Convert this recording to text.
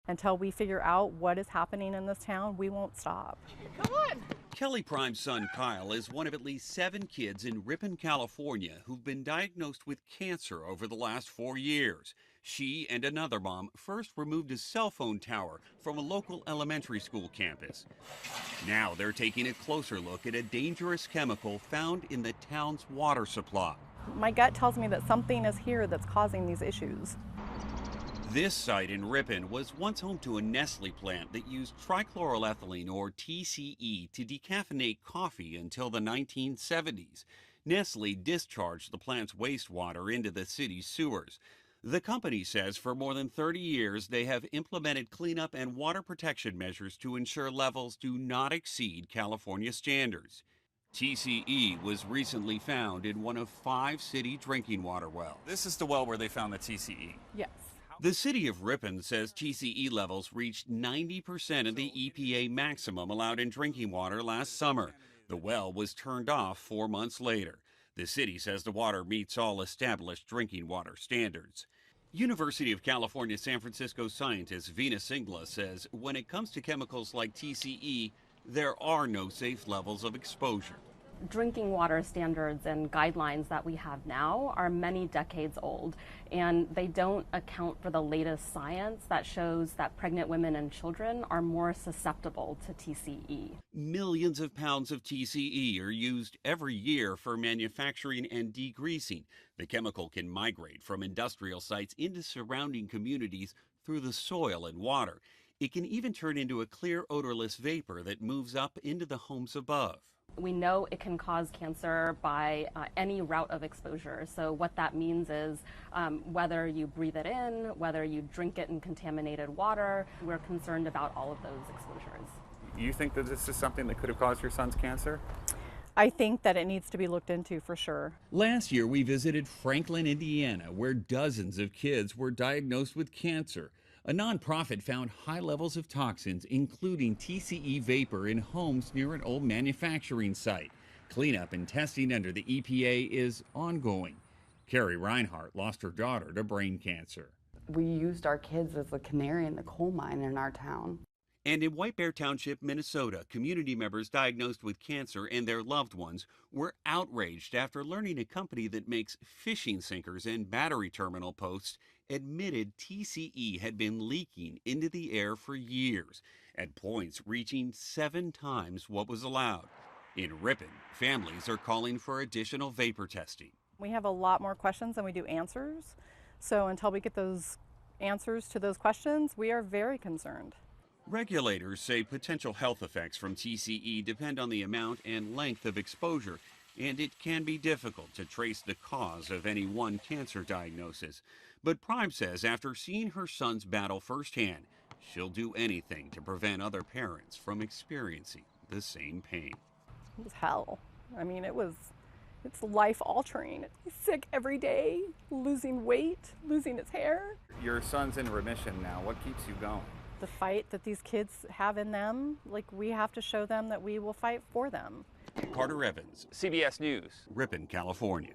Until we figure out what is happening in this town, we won't stop. Come on! Kelly Prime's son Kyle is one of at least 7 kids in Ripon, California who've been diagnosed with cancer over the last 4 years. She and another mom first removed a cell phone tower from a local elementary school campus. Now they're taking a closer look at a dangerous chemical found in the town's water supply. My gut tells me that something is here that's causing these issues. This site in Ripon was once home to a Nestle plant that used trichloroethylene, or TCE, to decaffeinate coffee until the 1970s. Nestle discharged the plant's wastewater into the city's sewers. The company says for more than 30 years they have implemented cleanup and water protection measures to ensure levels do not exceed California standards. TCE was recently found in one of 5 city drinking water wells. This is the well where they found the TCE. Yes. The city of Ripon says TCE levels reached 90% of the EPA maximum allowed in drinking water last summer. The well was turned off 4 months later. The city says the water meets all established drinking water standards. University of California, San Francisco scientist Vina Singla says when it comes to chemicals like TCE, there are no safe levels of exposure. Drinking water standards and guidelines that we have now are many decades old, and they don't account for the latest science that shows that pregnant women and children are more susceptible to TCE. Millions of pounds of TCE are used every year for manufacturing and degreasing. The chemical can migrate from industrial sites into surrounding communities through the soil and water. It can even turn into a clear, odorless vapor that moves up into the homes above. We know it can cause cancer by any route of exposure. So what that means is whether you breathe it in, whether you drink it in contaminated water, we're concerned about all of those exposures. You think that this is something that could have caused your son's cancer? I think that it needs to be looked into for sure. Last year, we visited Franklin, Indiana, where dozens of kids were diagnosed with cancer. A nonprofit found high levels of toxins, including TCE vapor, in homes near an old manufacturing site. Cleanup and testing under the EPA is ongoing. Carrie Reinhardt lost her daughter to brain cancer. We used our kids as a canary in the coal mine in our town. And in White Bear Township, Minnesota, community members diagnosed with cancer and their loved ones were outraged after learning a company that makes fishing sinkers and battery terminal posts admitted TCE had been leaking into the air for years, at points reaching 7 times what was allowed. In Ripon, families are calling for additional vapor testing. We have a lot more questions than we do answers. So until we get those answers to those questions, we are very concerned. Regulators say potential health effects from TCE depend on the amount and length of exposure, and it can be difficult to trace the cause of any one cancer diagnosis. But Prime says after seeing her son's battle firsthand, she'll do anything to prevent other parents from experiencing the same pain. It was hell. I mean, it's life altering. He's sick every day, losing weight, losing his hair. Your son's in remission now. What keeps you going? The fight that these kids have in them, like, we have to show them that we will fight for them. Carter Evans, CBS News, Ripon, California.